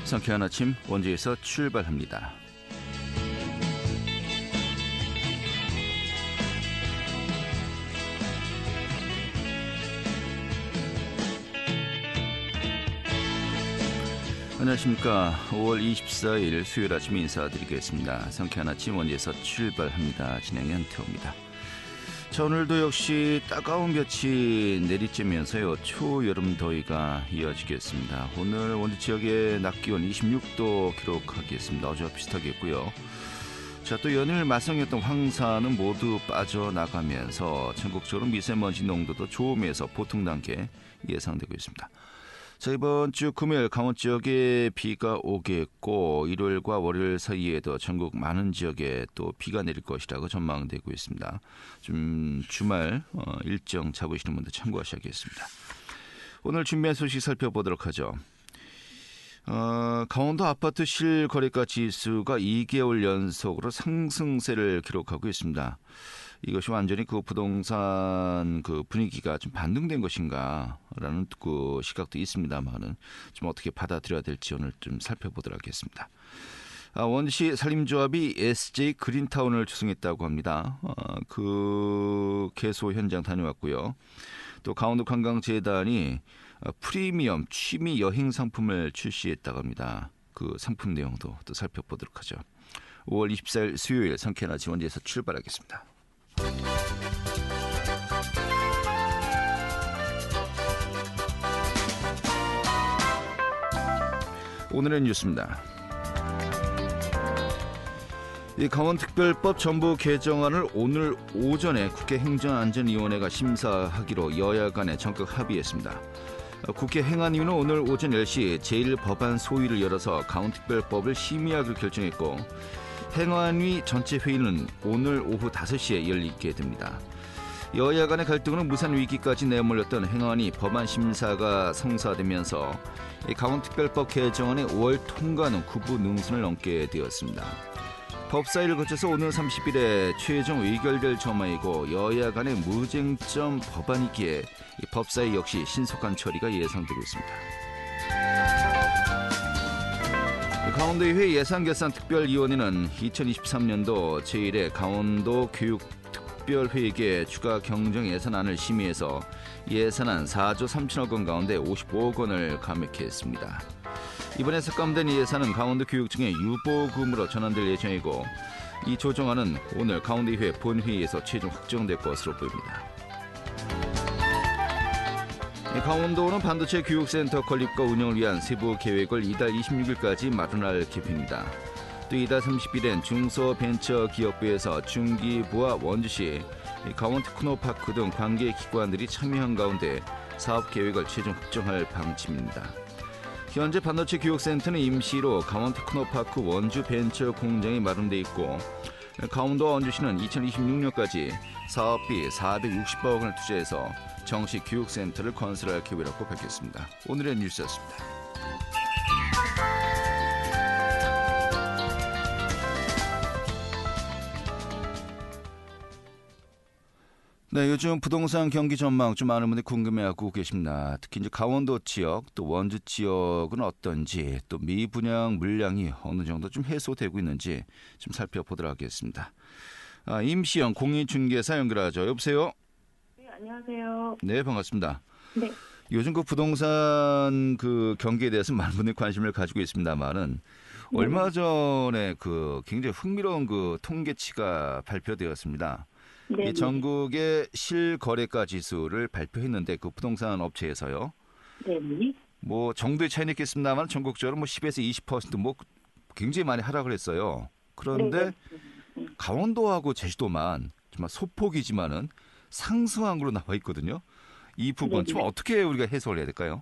상쾌한 아침 원주에서 출발합니다. 안녕하십니까. 5월 24일 수요일 아침 인사드리겠습니다. 상쾌한 아침 원주에서 출발합니다. 진행의 한태호입니다. 자, 오늘도 역시 따가운 볕이 내리쬐면서요 초여름 더위가 이어지겠습니다. 오늘 원주 지역의 낮 기온 26도 기록하겠습니다. 어제와 비슷하겠고요. 자, 또 연일 말썽이었던 황사는 모두 빠져나가면서 전국적으로 미세먼지 농도도 좋음에서 보통 단계 예상되고 있습니다. 자, 이번 주 금요일 강원 지역에 비가 오겠고 일요일과 월요일 사이에도 전국 많은 지역에 또 비가 내릴 것이라고 전망되고 있습니다. 좀 주말 일정 잡으시는 분들 참고하셔야겠습니다. 오늘 준비한 소식 살펴보도록 하죠. 강원도 아파트 실거래가 지수가 2개월 연속으로 상승세를 기록하고 있습니다. 이것이 완전히 그 부동산 그 분위기가 좀 반등된 것인가라는 그 시각도 있습니다만은 좀 어떻게 받아들여야 될지 오늘 좀 살펴보도록 하겠습니다. 원주시 산림조합이 SJ 그린타운을 조성했다고 합니다. 그 개소 현장 다녀왔고요. 또 강원도 관광재단이 프리미엄 취미 여행 상품을 출시했다고 합니다. 그 상품 내용도 또 살펴보도록 하죠. 5월 24일 수요일 상쾌한 아침 원주에서 출발하겠습니다. 오늘의 뉴스입니다. 이 강원특별법 전부 개정안을 오늘 오전에 국회 행정안전위원회가 심사하기로 여야 간에 전격 합의했습니다. 국회 행안위는 오늘 오전 10시 제1법안 소위를 열어서 강원특별법을 심의하기로 결정했고 행안위 전체 회의는 오늘 오후 5시에 열리게 됩니다. 여야 간의 갈등은 무산 위기까지 내몰렸던 행안위 법안 심사가 성사되면서 강원특별법 개정안의 5월 통과는 구부능선을 넘게 되었습니다. 법사위를 거쳐서 오늘 30일에 최종 의결될 전망이고 여야 간의 무쟁점 법안이기에 법사위 역시 신속한 처리가 예상되고 있습니다. 강원도의회 예산결산특별위원회는 2023년도 제1회 강원도 교육특별회의에 추가 경정 예산안을 심의해서 예산안 4조 3천억 원 가운데 55억 원을 감액했습니다. 이번에 삭감된 예산은 강원도 교육청의 유보금으로 전환될 예정이고 이 조정안은 오늘 강원도의회 본회의에서 최종 확정될 것으로 보입니다. 강원도는 반도체 교육센터 건립과 운영을 위한 세부 계획을 이달 26일까지 마련할 계획입니다. 또 이달 30일엔 중소벤처기업부에서 중기부와 원주시, 강원테크노파크 등 관계기관들이 참여한 가운데 사업계획을 최종 확정할 방침입니다. 현재 반도체 교육센터는 임시로 강원테크노파크 원주벤처 공장이 마련돼 있고 강원도와 원주시는 2026년까지 사업비 460억 원을 투자해서 정식 교육센터를 건설할 계획이라고 밝혔습니다. 오늘의 뉴스였습니다. 네, 요즘 부동산 경기 전망 좀 많은 분들이 궁금해하고 계십니다. 특히 이제 강원도 지역, 또 원주 지역은 어떤지, 또 미분양 물량이 어느 정도 좀 해소되고 있는지 좀 살펴보도록 하겠습니다. 임시영 공인중개사 연결하죠. 여보세요? 네, 안녕하세요. 네, 반갑습니다. 네. 요즘 그 부동산 그 경기에 대해서 많은 분들이 관심을 가지고 있습니다만은 얼마 전에 그 굉장히 흥미로운 그 통계치가 발표되었습니다. 네. 이 전국의 실거래가 지수를 발표했는데 그 부동산 업체에서요. 네. 뭐 정도의 차이는 있겠습니다만 전국적으로 뭐 10에서 20% 뭐 굉장히 많이 하락을 했어요. 그런데 강원도하고 제주도만 정말 소폭이지만은 상승한 걸로 나와 있거든요. 이 부분 좀 어떻게 우리가 해석을 해야 될까요?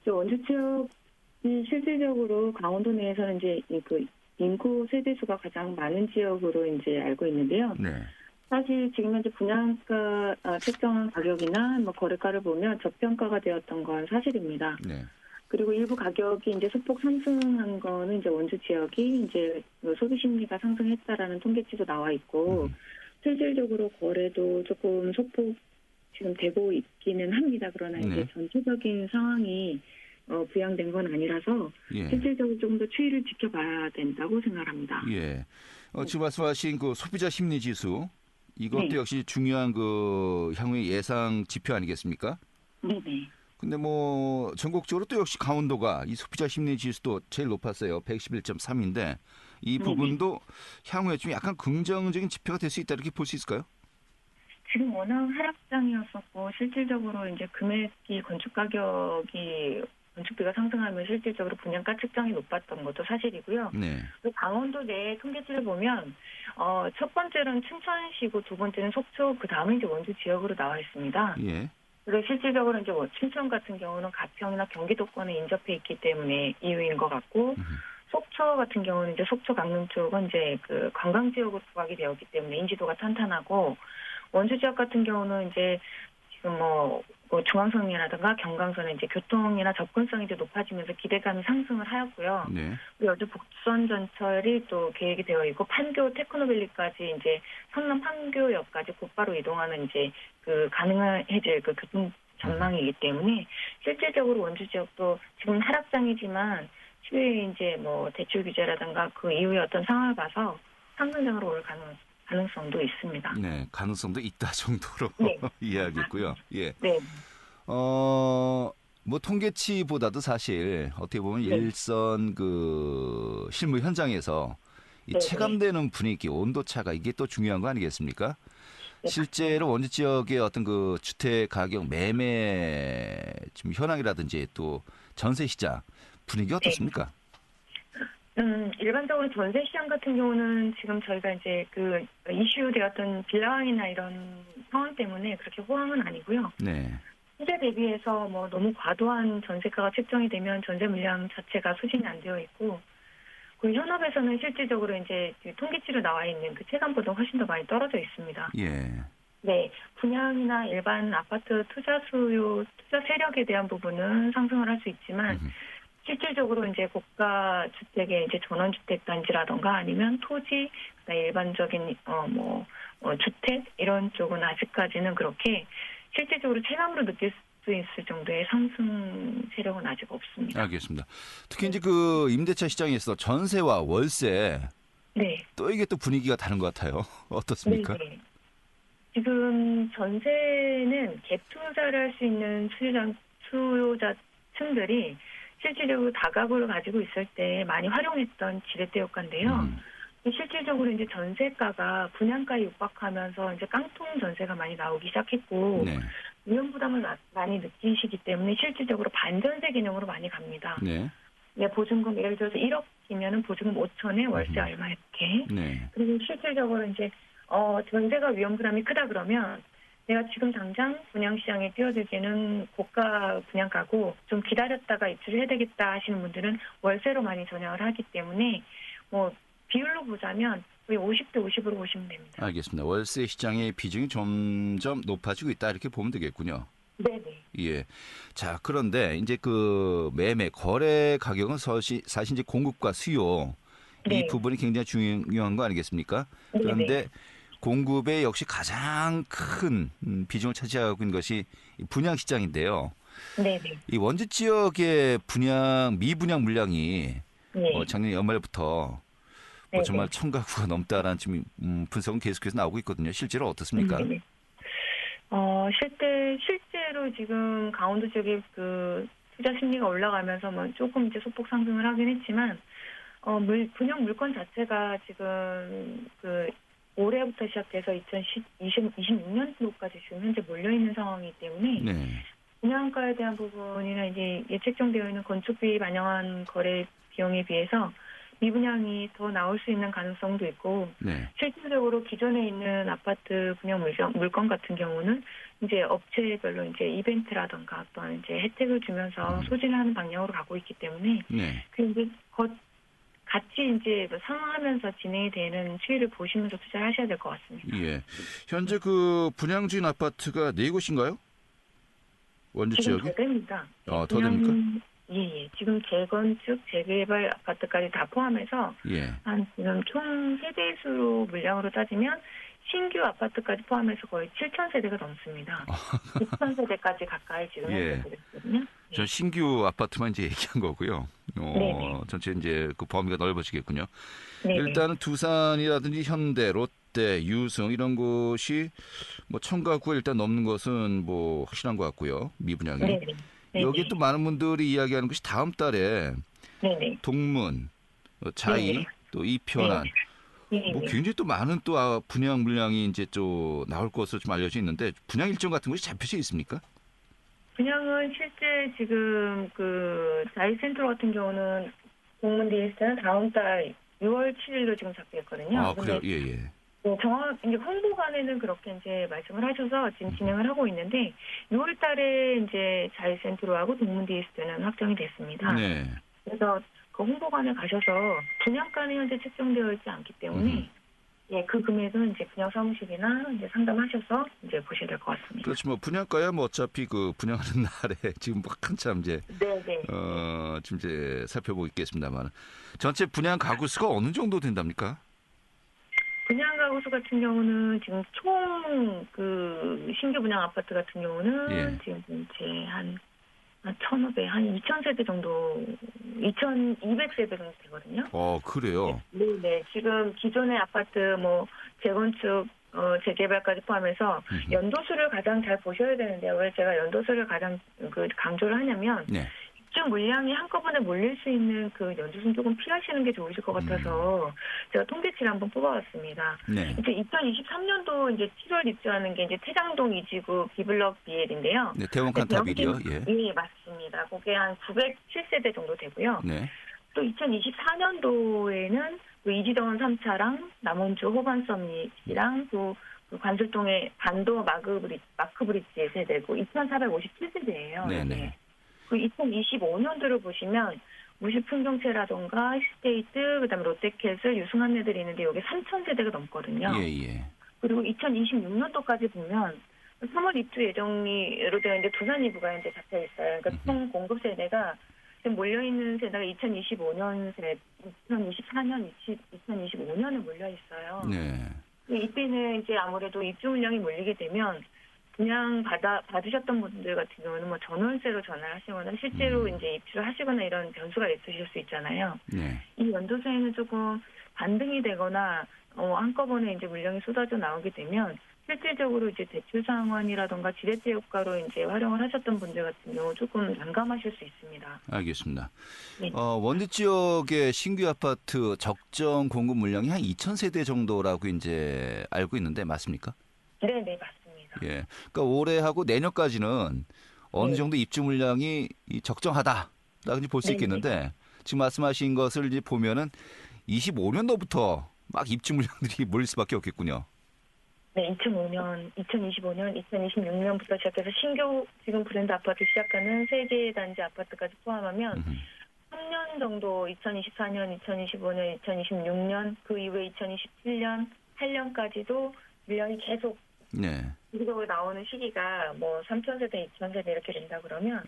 원주 지역이 실질적으로 강원도 내에서는 이제 그 인구 세대수가 가장 많은 지역으로 이제 알고 있는데요. 네. 사실 지금 현재 분양가 책정 가격이나 뭐 거래가를 보면 저평가가 되었던 건 사실입니다. 네. 그리고 일부 가격이 이제 소폭 상승한 거는 이제 원주 지역이 이제 소비 심리가 상승했다라는 통계치도 나와 있고 실질적으로 거래도 조금 소폭 지금 되고 있기는 합니다. 그러나 이제 전체적인 상황이 부양된 건 아니라서 예. 실질적으로 조금 더 추이를 지켜봐야 된다고 생각합니다. 예. 지금 말씀하신 그 소비자 심리 지수 이것도 네. 역시 중요한 그 향후의 예상 지표 아니겠습니까? 네네. 근데 뭐 전국적으로 또 역시 강원도가 이 소비자 심리 지수도 제일 높았어요. 111.3인데 이 네네. 부분도 향후에 좀 약간 긍정적인 지표가 될 수 있다 이렇게 볼 수 있을까요? 지금 워낙 하락장이었었고 실질적으로 이제 금액이 건축비가 상승하면 실질적으로 분양가 측정이 높았던 것도 사실이고요. 네. 그 강원도 내 통계치를 보면 첫 번째는 춘천시고 두 번째는 속초, 그 다음에 이제 원주 지역으로 나와 있습니다. 예. 그리고 실질적으로 이제 춘천 같은 경우는 가평이나 경기도권에 인접해 있기 때문에 이유인 것 같고, 속초 같은 경우는 이제 속초 강릉 쪽은 이제 그 관광 지역으로 부각이 되었기 때문에 인지도가 탄탄하고, 원주 지역 같은 경우는 이제 지금 뭐 중앙선이라든가 경강선의 이제 교통이나 접근성이 이제 높아지면서 기대감이 상승을 하였고요. 네. 그리고 요즘 복선 전철이 또 계획이 되어 있고 판교 테크노밸리까지 이제 성남 판교역까지 곧바로 이동하는 이제 그 가능해질 그 교통 전망이기 때문에 실질적으로 원주 지역도 지금 하락장이지만 추후에 이제 뭐 대출 규제라든가 그 이후의 어떤 상황을 봐서 상승장으로 올 가능성도 있습니다. 네, 가능성도 있다 정도로 네. 이해하겠고요. 예. 네. 뭐 통계치보다도 사실 어떻게 보면 네. 일선 그 실무 현장에서 이 네, 체감되는 분위기, 온도 차가 이게 또 중요한 거 아니겠습니까? 네, 실제로 원주 지역의 어떤 그 주택 가격 매매 지금 현황이라든지 또 전세 시장 분위기 어떻습니까? 일반적으로 전세 시장 같은 경우는 지금 저희가 이제 그 이슈되었던 빌라왕이나 이런 상황 때문에 그렇게 호황은 아니고요. 네. 시세 대비해서 뭐 너무 과도한 전세가가 책정이 되면 전세 물량 자체가 소진이 안 되어 있고, 그 현업에서는 실질적으로 이제 그 통계치로 나와 있는 그 체감보다 훨씬 더 많이 떨어져 있습니다. 예. 네, 분양이나 일반 아파트 투자 수요, 투자 세력에 대한 부분은 상승을 할 수 있지만, 실질적으로 이제 고가 주택의 이제 전원주택 단지라던가 아니면 토지, 일반적인 주택 이런 쪽은 아직까지는 그렇게 실질적으로 체감으로 느낄 수 있을 정도의 상승 세력은 아직 없습니다. 알겠습니다. 특히 이제 그 임대차 시장에서 전세와 월세 네. 또 이게 또 분위기가 다른 것 같아요. 어떻습니까? 네. 지금 전세는 갭 투자를 할 수 있는 수요자층들이 실질적으로 다가구를 가지고 있을 때 많이 활용했던 지렛대효과인데요. 실질적으로 이제 전세가가 분양가에 육박하면서 이제 깡통 전세가 많이 나오기 시작했고, 네. 위험 부담을 많이 느끼시기 때문에 실질적으로 반전세 개념으로 많이 갑니다. 네. 네, 보증금 예를 들어서 1억이면은 보증금 5천에 월세 얼마 이렇게. 네. 그리고 실질적으로 이제 전세가 위험 부담이 크다 그러면 내가 지금 당장 분양시장에 뛰어들기는 고가 분양가고 좀 기다렸다가 입주를 해야 되겠다 하시는 분들은 월세로 많이 전향을 하기 때문에 뭐 비율로 보자면 거의 50대 50으로 보시면 됩니다. 알겠습니다. 월세 시장의 비중이 점점 높아지고 있다 이렇게 보면 되겠군요. 네네. 예. 자, 그런데 이제 그 매매 거래 가격은 사실 이제 공급과 수요 네. 이 부분이 굉장히 중요한 거 아니겠습니까? 그런데 네네. 공급에 역시 가장 큰 비중을 차지하고 있는 것이 분양 시장인데요. 네네. 이 원주 지역의 미분양 물량이 네. 작년 연말부터 네네. 정말 1,000가구가 넘다라는 지금 분석은 계속해서 나오고 있거든요. 실제로 어떻습니까? 네네. 실제로 지금 강원도 지역의 그 투자 심리가 올라가면서 뭐 조금 이제 소폭 상승을 하긴 했지만, 분양 물건 자체가 지금 그 올해부터 시작해서 2026년도까지 지금 현재 몰려있는 상황이기 때문에 네. 분양가에 대한 부분이나 이제 예측정되어 있는 건축비 반영한 거래 비용에 비해서 미분양이 더 나올 수 있는 가능성도 있고, 네. 실질적으로 기존에 있는 아파트 분양 물건 같은 경우는 이제 업체별로 이제 이벤트라던가 어떤 이제 혜택을 주면서 소진하는 방향으로 가고 있기 때문에 네. 그 이제 같이 이제 상황하면서 진행이 되는 추이를 보시면서 투자를 하셔야 될 것 같습니다. 예. 현재 그 분양 중인 아파트가 4곳인가요? 원주 지금 지역이? 더 됩니다. 더 됩니까? 예. 지금 재건축, 재개발 아파트까지 다 포함해서 예. 한 지금 총 세대수로 물량으로 따지면 신규 아파트까지 포함해서 거의 7천 세대가 넘습니다. 6천 세대까지 가까이 지금 예. 되거든요. 전 신규 아파트만 이제 얘기한 거고요. 네네. 전체 이제 그 범위가 넓어지겠군요. 네네. 일단은 두산이라든지 현대, 롯데, 유승 이런 곳이 뭐 청가구에 일단 넘는 것은 뭐 확실한 것 같고요. 미분양이. 네네. 네네. 여기 또 많은 분들이 이야기하는 것이 다음 달에 네네. 동문, 자이, 네네. 또 이편안 네네. 뭐 굉장히 또 많은 또 분양 물량이 이제 또 나올 것으로 좀 알려져 있는데 분양 일정 같은 것이 잡혀져 있습니까? 분양은 실제 지금 그 자이센터 같은 경우는 공문 DS는 다음 달 6월 7일로 지금 잡혀 있거든요. 아, 근데 그래요. 예, 예. 정확 이제 홍보관에는 그렇게 이제 말씀을 하셔서 지금 진행을 하고 있는데 6월 달에 이제 자이센트로하고 동문 DS는 확정이 됐습니다. 네. 그래서 그 홍보관에 가셔서 분양가는 현재 책정되어 있지 않기 때문에 예, 그 금액은 이제 분양 사무실이나 이제 상담하셔서 이제 보셔야 될 것 같습니다. 그렇지 뭐 분양가야 뭐 어차피 그 분양하는 날에 지금 막 한참 이제 네네. 지금 이제 살펴보고 있겠습니다만 전체 분양 가구 수가 어느 정도 된답니까? 분양 가구 수 같은 경우는 지금 총 그 신규 분양 아파트 같은 경우는 예. 지금 이제 한 1,500, 한 2,000세대 정도, 2,200세대 정도 되거든요. 그래요. 네. 지금 기존의 아파트 뭐 재건축, 재개발까지 포함해서 연도수를 가장 잘 보셔야 되는데요. 왜 제가 연도수를 가장 강조를 하냐면 네. 입주 물량이 한꺼번에 몰릴 수 있는 그 연도수는 조금 피하시는 게 좋으실 것 같아서 제가 통계치를 한번 뽑아왔습니다. 네. 이제 2023년도 이제 7월 입주하는 게 이제 태장동 이지구 비블럭 BL인데요. 네, 대원 칸타빌이요. 예. 예, 맞습니다. 그게 한 907세대 정도 되고요. 네. 또 2024년도에는 그 이지동원 3차랑 남원주 호반섬이랑 또 그 관술동의 반도 마크 브릿지 세대고 2,457세대예요. 네네. 그 2025년도를 보시면 무시풍경채라던가 히스테이트, 그다음에 롯데캐슬, 유승한네들이 있는데 여기 3,000세대가 넘거든요. 예. 그리고 2026년도까지 보면 3월 입주 예정으로 되어 있는데 두산 이브가 이제 잡혀 있어요. 그러니까 총 공급 세대가 지금 몰려 있는 세대가 2025년 세대, 2024년, 2025년에 몰려 있어요. 네. 이때는 이제 아무래도 입주 물량이 몰리게 되면 그냥 받으셨던 분들 같은 경우는 뭐 전월세로 전화를 하시거나 실제로 이제 입주를 하시거나 이런 변수가 있으실 수 있잖아요. 네. 이 연도세에는 조금 반등이 되거나 한꺼번에 이제 물량이 쏟아져 나오게 되면 실질적으로 이제 대출 상환이라던가 지렛대 효과로 이제 활용을 하셨던 분들 같은 경우 조금 난감하실 수 있습니다. 알겠습니다. 네. 원주 지역의 신규 아파트 적정 공급 물량이 한 2,000세대 정도라고 이제 알고 있는데 맞습니까? 네, 맞습니다. 예. 그러니까 올해하고 내년까지는 어느 정도 입주 물량이 적정하다라고 볼 수 있겠는데 지금 말씀하신 것을 이제 보면은 25년도부터 막 입주 물량들이 몰릴 수밖에 없겠군요. 네, 2025년, 2026년부터 시작해서 신규 지금 브랜드 아파트 시작하는 3개 단지 아파트까지 포함하면 3년 정도 2024년, 2025년, 2026년 그 이후에 2027년, 8년까지도 물량이 계속 계속 나오는 시기가 뭐 3,000세대, 2,000세대 이렇게 된다 그러면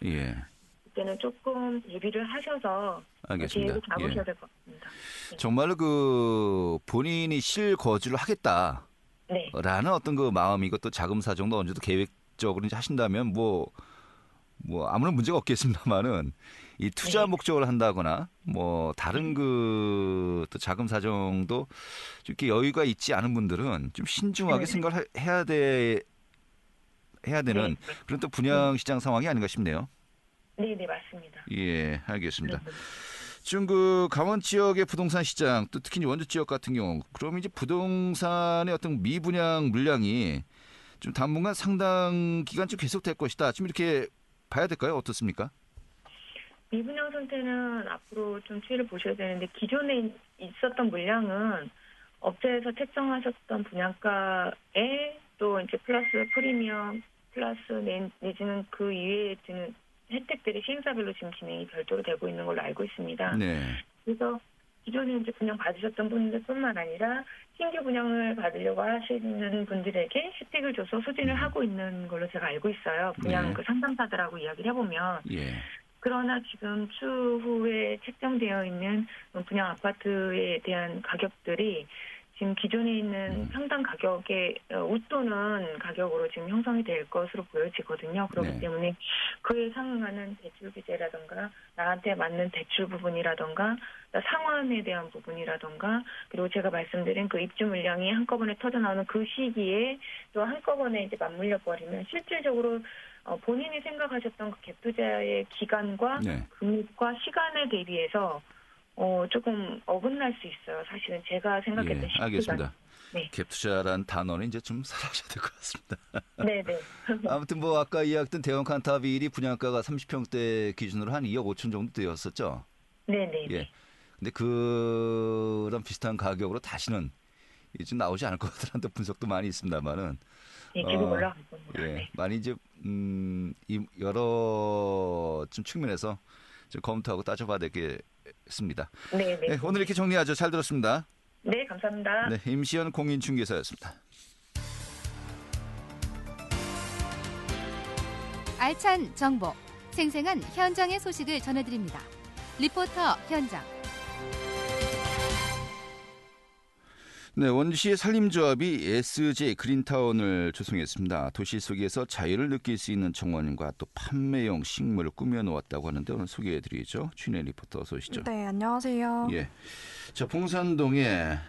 그때는 조금 대비를 하셔서 알겠습니다. 계획을 잡으셔야 될 것 같습니다. 네. 정말로 그 본인이 실거주를 하겠다. 라는 어떤 그 마음 이것도 자금 사정도 어느 정도 계획적으로 이제 하신다면 뭐 아무런 문제가 없겠습니다만은 이 투자 목적을 한다거나 뭐 다른 그 또 자금 사정도 이렇게 여유가 있지 않은 분들은 좀 신중하게 생각을 해야 되는 그런 또 분양 시장 상황이 아닌가 싶네요. 네, 맞습니다. 예, 알겠습니다. 지금 그 강원 지역의 부동산 시장 또 특히 원주 지역 같은 경우 그럼 이제 부동산의 어떤 미분양 물량이 좀 당분간 상당 기간 좀 계속될 것이다. 지금 이렇게 봐야 될까요? 어떻습니까? 미분양 상태는 앞으로 좀 추이를 보셔야 되는데 기존에 있었던 물량은 업체에서 책정하셨던 분양가에 또 이제 플러스 프리미엄 플러스 내지는 그 이외에 드는 혜택들이 시행사별로 지금 진행이 별도로 되고 있는 걸로 알고 있습니다. 네. 그래서 기존에 이제 분양 받으셨던 분들뿐만 아니라 신규 분양을 받으려고 하시는 분들에게 혜택을 줘서 소진을 하고 있는 걸로 제가 알고 있어요. 분양 그 상담사들하고 이야기를 해보면. 그러나 지금 추후에 책정되어 있는 분양 아파트에 대한 가격들이 지금 기존에 있는 상당 가격의 웃도는 가격으로 지금 형성이 될 것으로 보여지거든요. 그렇기 네. 때문에 그에 상응하는 대출 규제라든가 나한테 맞는 대출 부분이라든가 상환에 대한 부분이라든가 그리고 제가 말씀드린 그 입주 물량이 한꺼번에 터져 나오는 그 시기에 또 한꺼번에 이제 맞물려 버리면 실질적으로 본인이 생각하셨던 그 갭 투자의 기간과 네. 금액과 시간에 대비해서 조금 어긋날 수 있어요. 사실은 제가 생각했던 예, 시기가. 알겠습니다. 네. 갭 투자라는 단어는 이제 좀 사라져야 될 것 같습니다. 네네. 아무튼 뭐 아까 이야기했던 대형 칸타빌이 분양가가 30평대 기준으로 한 2억 5천 정도 되었었죠. 네네. 예. 근데 그런 비슷한 가격으로 다시는 이제 나오지 않을 것 같다는 또 분석도 많이 있습니다만은. 네, 계속 올라갈 겁니다. 예. 네. 많이 이제 여러 좀 측면에서 좀 검토하고 따져봐야 되겠습니다. 네네. 네, 오늘 이렇게 정리하죠. 잘 들었습니다. 네, 감사합니다. 네, 임시연 공인중개사였습니다. 알찬 정보, 생생한 현장의 소식을 전해드립니다. 리포터 현장. 네, 원주시의 산림조합이 SJ 그린타운을 조성했습니다. 도시 속에서 자유를 느낄 수 있는 정원과 또 판매용 식물을 꾸며놓았다고 하는데 오늘 소개해드리죠. 최인혜 리포터 어서 오시죠. 네, 안녕하세요. 예, 자 봉산동에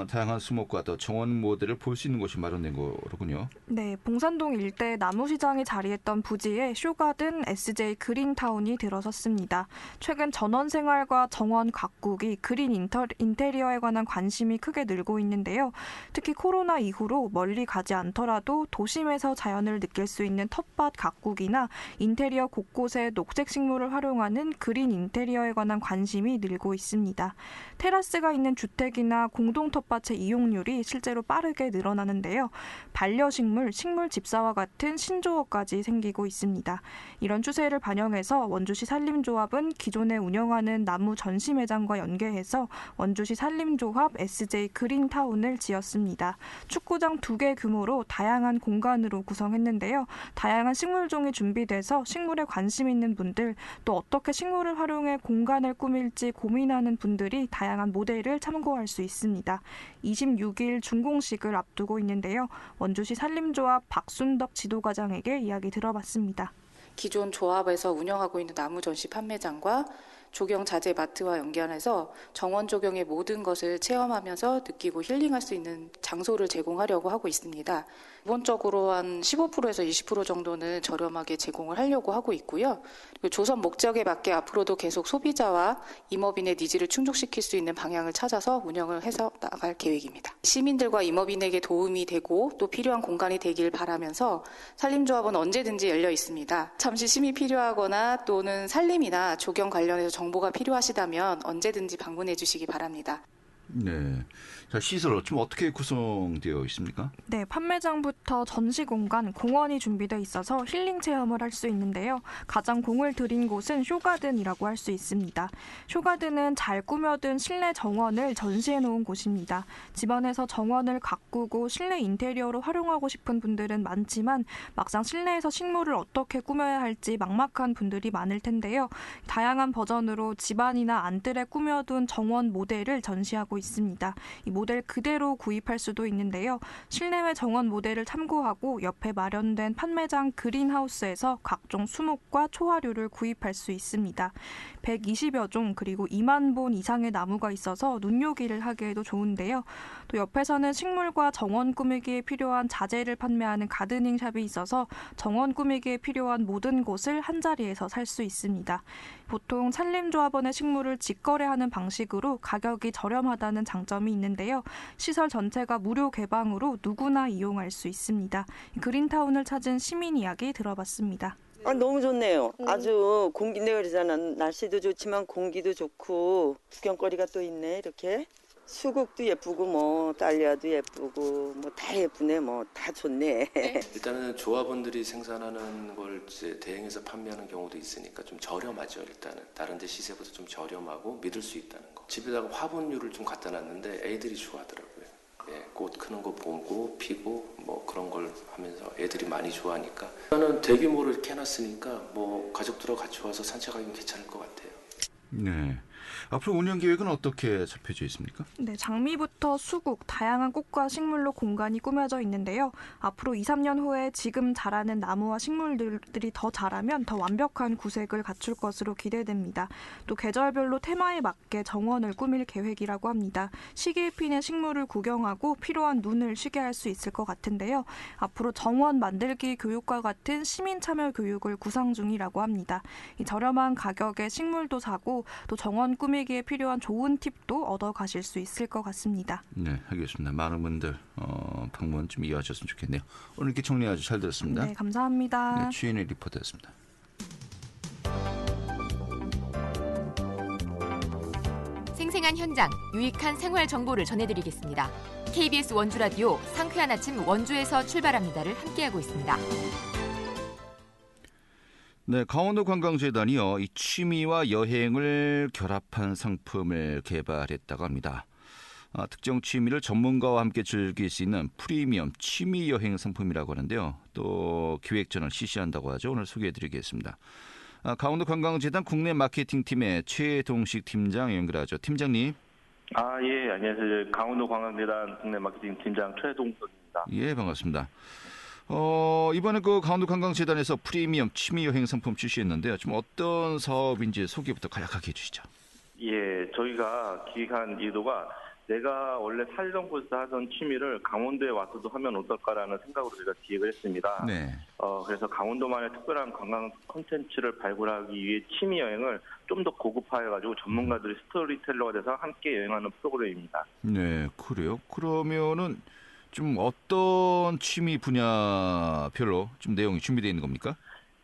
다양한 수목과 또 정원 모델을 볼 수 있는 곳이 마련된 거로군요. 네, 봉산동 일대 나무시장이 자리했던 부지에 쇼가든 SJ 그린타운이 들어섰습니다. 최근 전원생활과 정원 가꾸기, 그린 인테리어에 관한 관심이 크게 늘고 있는데요. 특히 코로나 이후로 멀리 가지 않더라도 도심에서 자연을 느낄 수 있는 텃밭 가꾸기나 인테리어 곳곳에 녹색 식물을 활용하는 그린 인테리어에 관한 관심이 늘고 있습니다. 테라스가 있는 주택이나 공동 텃밭의 이용률이 실제로 빠르게 늘어나는데요. 반려식물, 식물 집사와 같은 신조어까지 생기고 있습니다. 이런 추세를 반영해서 원주시 산림조합은 기존에 운영하는 나무 전시 매장과 연계해서 원주시 산림조합 SJ 그린타운을 지었습니다. 축구장 2개 규모로 다양한 공간으로 구성했는데요. 다양한 식물종이 준비돼서 식물에 관심 있는 분들, 또 어떻게 식물을 활용해 공간을 꾸밀지 고민하는 분들이 다양한 모델을 참고할 수 있습니다. 26일 준공식을 앞두고 있는데요. 원주시 산림조합 박순덕 지도과장에게 이야기 들어봤습니다. 기존 조합에서 운영하고 있는 나무 전시 판매장과 조경 자재 마트와 연계해서 정원 조경의 모든 것을 체험하면서 느끼고 힐링할 수 있는 장소를 제공하려고 하고 있습니다. 기본적으로 한 15%에서 20% 정도는 저렴하게 제공을 하려고 하고 있고요. 그리고 조성 목적에 맞게 앞으로도 계속 소비자와 임업인의 니즈를 충족시킬 수 있는 방향을 찾아서 운영을 해서 나갈 계획입니다. 시민들과 임업인에게 도움이 되고 또 필요한 공간이 되길 바라면서 산림조합은 언제든지 열려 있습니다. 잠시 심의 필요하거나 또는 산림이나 조경 관련해서 정보가 필요하시다면 언제든지 방문해 주시기 바랍니다. 네. 자, 시설 좀 어떻게 구성되어 있습니까? 네, 판매장부터 전시 공간, 공원이 준비되어 있어서 힐링 체험을 할 수 있는데요. 가장 공을 들인 곳은 쇼가든이라고 할 수 있습니다. 쇼가든은 잘 꾸며둔 실내 정원을 전시해 놓은 곳입니다. 집안에서 정원을 가꾸고 실내 인테리어로 활용하고 싶은 분들은 많지만 막상 실내에서 식물을 어떻게 꾸며야 할지 막막한 분들이 많을 텐데요. 다양한 버전으로 집안이나 안뜰에 꾸며둔 정원 모델을 전시하고 있습니다. 이 모델 그대로 구입할 수도 있는데요. 실내외 정원 모델을 참고하고 옆에 마련된 판매장 그린하우스에서 각종 수목과 초화류를 구입할 수 있습니다. 120여 종 그리고 2만 본 이상의 나무가 있어서 눈요기를 하기에도 좋은데요. 또 옆에서는 식물과 정원 꾸미기에 필요한 자재를 판매하는 가드닝 샵이 있어서 정원 꾸미기에 필요한 모든 곳을 한자리에서 살 수 있습니다. 보통 산림조합원의 식물을 직거래하는 방식으로 가격이 저렴하다는 장점이 있는데요. 시설 전체가 무료 개방으로 누구나 이용할 수 있습니다. 그린타운을 찾은 시민 이야기 들어봤습니다. 너무 좋네요. 아주 공기 내가 그러잖아. 날씨도 좋지만 공기도 좋고 구경거리가 또 있네. 이렇게 수국도 예쁘고 뭐 달리아도 예쁘고 뭐 다 예쁘네. 뭐 다 좋네. 일단은 조합원들이 생산하는 걸 이제 대행해서 판매하는 경우도 있으니까 좀 저렴하죠. 일단은 다른 데 시세보다 좀 저렴하고 믿을 수 있다는 거. 집에다가 화분류를 좀 갖다 놨는데 애들이 좋아하더라고요. 예, 꽃 크는 거 보고 피고 뭐 그런 걸 하면서 애들이 많이 좋아하니까 저는 대규모로 이렇게 해놨으니까 뭐 가족들하고 같이 와서 산책하기는 괜찮을 것 같아요. 네. 앞으로 운영 계획은 어떻게 잡혀져 있습니까? 네, 장미부터 수국, 다양한 꽃과 식물로 공간이 꾸며져 있는데요. 앞으로 2, 3년 후에 지금 자라는 나무와 식물들이 더 자라면 더 완벽한 구색을 갖출 것으로 기대됩니다. 또 계절별로 테마에 맞게 정원을 꾸밀 계획이라고 합니다. 시기에 피는 식물을 구경하고 필요한 눈을 쉬게 할 수 있을 것 같은데요. 앞으로 정원 만들기 교육과 같은 시민 참여 교육을 구상 중이라고 합니다. 이 저렴한 가격에 식물도 사고 또 정원 꾸미기에 필요한 좋은 팁도 얻어 가실 수 있을 것 같습니다. 네, 알겠습니다. 많은 분들 방문 좀 이어하셨으면 좋겠네요. 오늘 이렇게 정리 아주 잘 들었습니다. 네, 감사합니다. 네, 주인의 리포터였습니다. 생생한 현장, 유익한 생활 정보를 전해드리겠습니다. KBS 원주라디오 상쾌한 아침 원주에서 출발합니다를 함께하고 있습니다. 네, 강원도 관광재단이요, 이 취미와 여행을 결합한 상품을 개발했다고 합니다. 특정 취미를 전문가와 함께 즐길 수 있는 프리미엄 취미 여행 상품이라고 하는데요. 또 기획전을 실시한다고 하죠. 오늘 소개해드리겠습니다. 강원도 관광재단 국내 마케팅팀의 최동식 팀장 연결하죠. 팀장님. 예, 안녕하세요. 강원도 관광재단 국내 마케팅 팀장 최동석입니다. 예, 반갑습니다. 이번에 그 강원도 관광재단에서 프리미엄 취미 여행 상품 출시했는데요. 좀 어떤 사업인지 소개부터 간략하게 해주시죠. 예, 저희가 기획한 의도가 내가 원래 살던 곳에서 하던 취미를 강원도에 와서도 하면 어떨까라는 생각으로 저희가 기획을 했습니다. 네. 그래서 강원도만의 특별한 관광 콘텐츠를 발굴하기 위해 취미 여행을 좀 더 고급화해가지고 전문가들이 스토리텔러가 돼서 함께 여행하는 프로그램입니다. 네, 그래요. 그러면은 좀 어떤 취미 분야별로 좀 내용이 준비되어 있는 겁니까?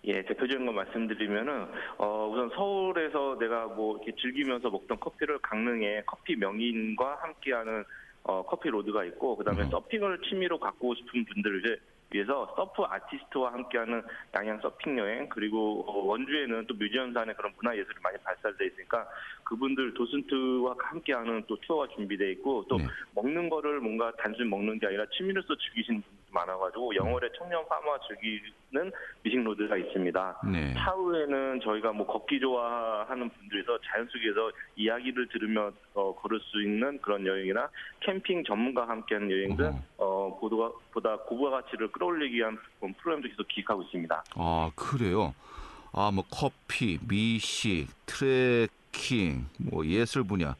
예, 대표적인 거 말씀드리면은, 우선 서울에서 내가 뭐 이렇게 즐기면서 먹던 커피를 강릉에 커피 명인과 함께하는, 커피 로드가 있고, 그 다음에 서핑을 취미로 갖고 싶은 분들을 위해서 서프 아티스트와 함께하는 양양 서핑 여행, 그리고 원주에는 또 뮤지엄산에 그런 문화예술이 많이 발달되어 있으니까 그분들 도슨트와 함께하는 또 투어가 준비되어 있고, 또 네. 먹는 거를 뭔가 단순히 먹는 게 아니라 취미로서 즐기시는 분들도 많아가지고 영월의 청년 파마 즐기는 미식로드가 있습니다. 네. 차후에는 저희가 뭐 걷기 좋아하는 분들에서 자연 속에서 이야기를 들으며 걸을 수 있는 그런 여행이나 캠핑 전문가와 함께하는 여행 등 보다 고부가 가치를 끌어올리기 위한 프로그램도 계속 기획하고 있습니다. 아, 그래요. 뭐 커피, 미식, 트레킹, 뭐 예술 분야.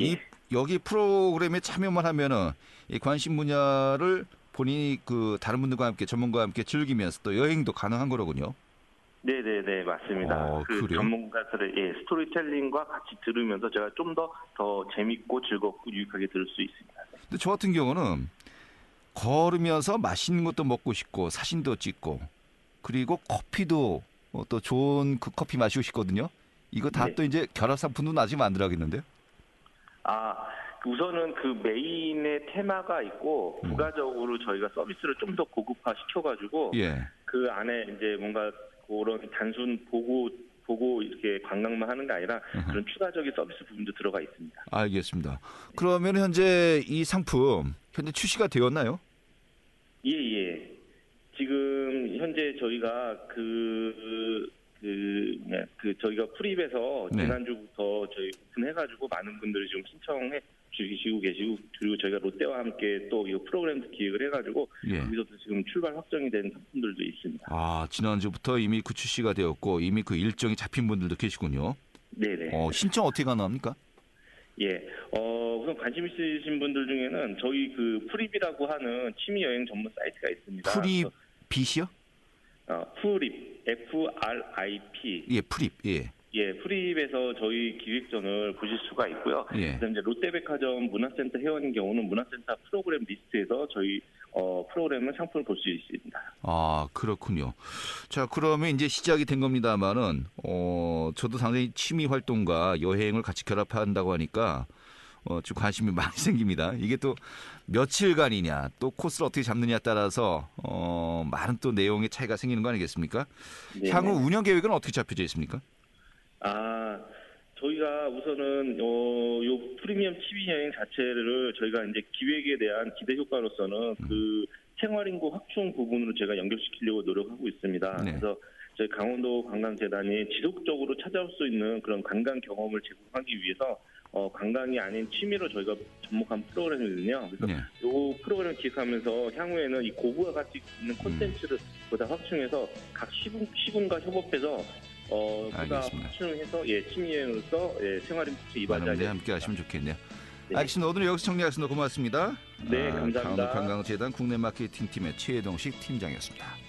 예. 여기 프로그램에 참여만 하면은 이 관심 분야를 본인이 그 다른 분들과 함께 전문가와 함께 즐기면서 또 여행도 가능한 거로군요. 네네네, 맞습니다. 그 그래요? 전문가들의 스토리텔링과 같이 들으면서 제가 좀 더 재밌고 즐겁고 유익하게 들을 수 있습니다. 근데 저 같은 경우는 걸으면서 맛있는 것도 먹고 싶고 사진도 찍고 그리고 커피도 또 좋은 그 커피 마시고 싶거든요. 이거 다 또 네. 이제 결합 상품도 나중에 만들어야겠는데요. 우선은 그 메인의 테마가 있고 부가적으로 저희가 서비스를 좀 더 고급화 시켜가지고 예. 그 안에 이제 뭔가 그런 단순 보고 이렇게 관광만 하는 게 아니라 그런 추가적인 서비스 부분도 들어가 있습니다. 알겠습니다. 그러면 현재 이 상품 현재 출시가 되었나요? 예. 지금 현재 저희가 저희가 프립에서 네. 지난주부터 저희 오픈해가지고 많은 분들이 지금 신청해 주시고 계시고 그리고 저희가 롯데와 함께 또 이 프로그램도 기획을 해가지고 예. 거기서도 지금 출발 확정이 된 상품들도 있습니다. 지난주부터 이미 그 출시가 되었고 이미 그 일정이 잡힌 분들도 계시군요. 네네. 신청 어떻게 가능합니까? 예. 우선 관심 있으신 분들 중에는 저희 그 프립이라고 하는 취미 여행 전문 사이트가 있습니다. 프립이요? 프립, FRIP. 예, 프립. 예. 예, 프립에서 저희 기획전을 보실 수가 있고요. 예. 그다음에 이제 롯데백화점 문화센터 회원인 경우는 문화센터 프로그램 리스트에서 저희 프로그램을 상품을 볼 수 있습니다. 그렇군요. 자, 그러면 이제 시작이 된 겁니다만은 저도 상당히 취미 활동과 여행을 같이 결합한다고 하니까 좀 관심이 많이 생깁니다. 이게 또 며칠간이냐, 또 코스를 어떻게 잡느냐에 따라서 많은 또 내용의 차이가 생기는 거 아니겠습니까? 네네. 향후 운영 계획은 어떻게 잡혀져 있습니까? 저희가 우선은 요 프리미엄 취미 여행 자체를 저희가 이제 기획에 대한 기대 효과로서는 그 생활인구 확충 부분으로 제가 연결시키려고 노력하고 있습니다. 네. 그래서 저희 강원도 관광재단이 지속적으로 찾아올 수 있는 그런 관광 경험을 제공하기 위해서 관광이 아닌 취미로 저희가 접목한 프로그램이거든요. 그래서 네. 이 프로그램을 기획하면서 향후에는 이 고부가 가치 있는 콘텐츠를 보다 확충해서 각 시군과 협업해서 보다 알겠습니다. 확충해서 취미여행으로서 생활인 많은 코스 이바지하게 분들이 함께 하시면 좋겠네요. 네. 알겠습니다. 오늘 여기서 정리하겠습니다. 고맙습니다. 네, 감사합니다. 강원도관광재단 국내 마케팅팀의 최동식 팀장이었습니다.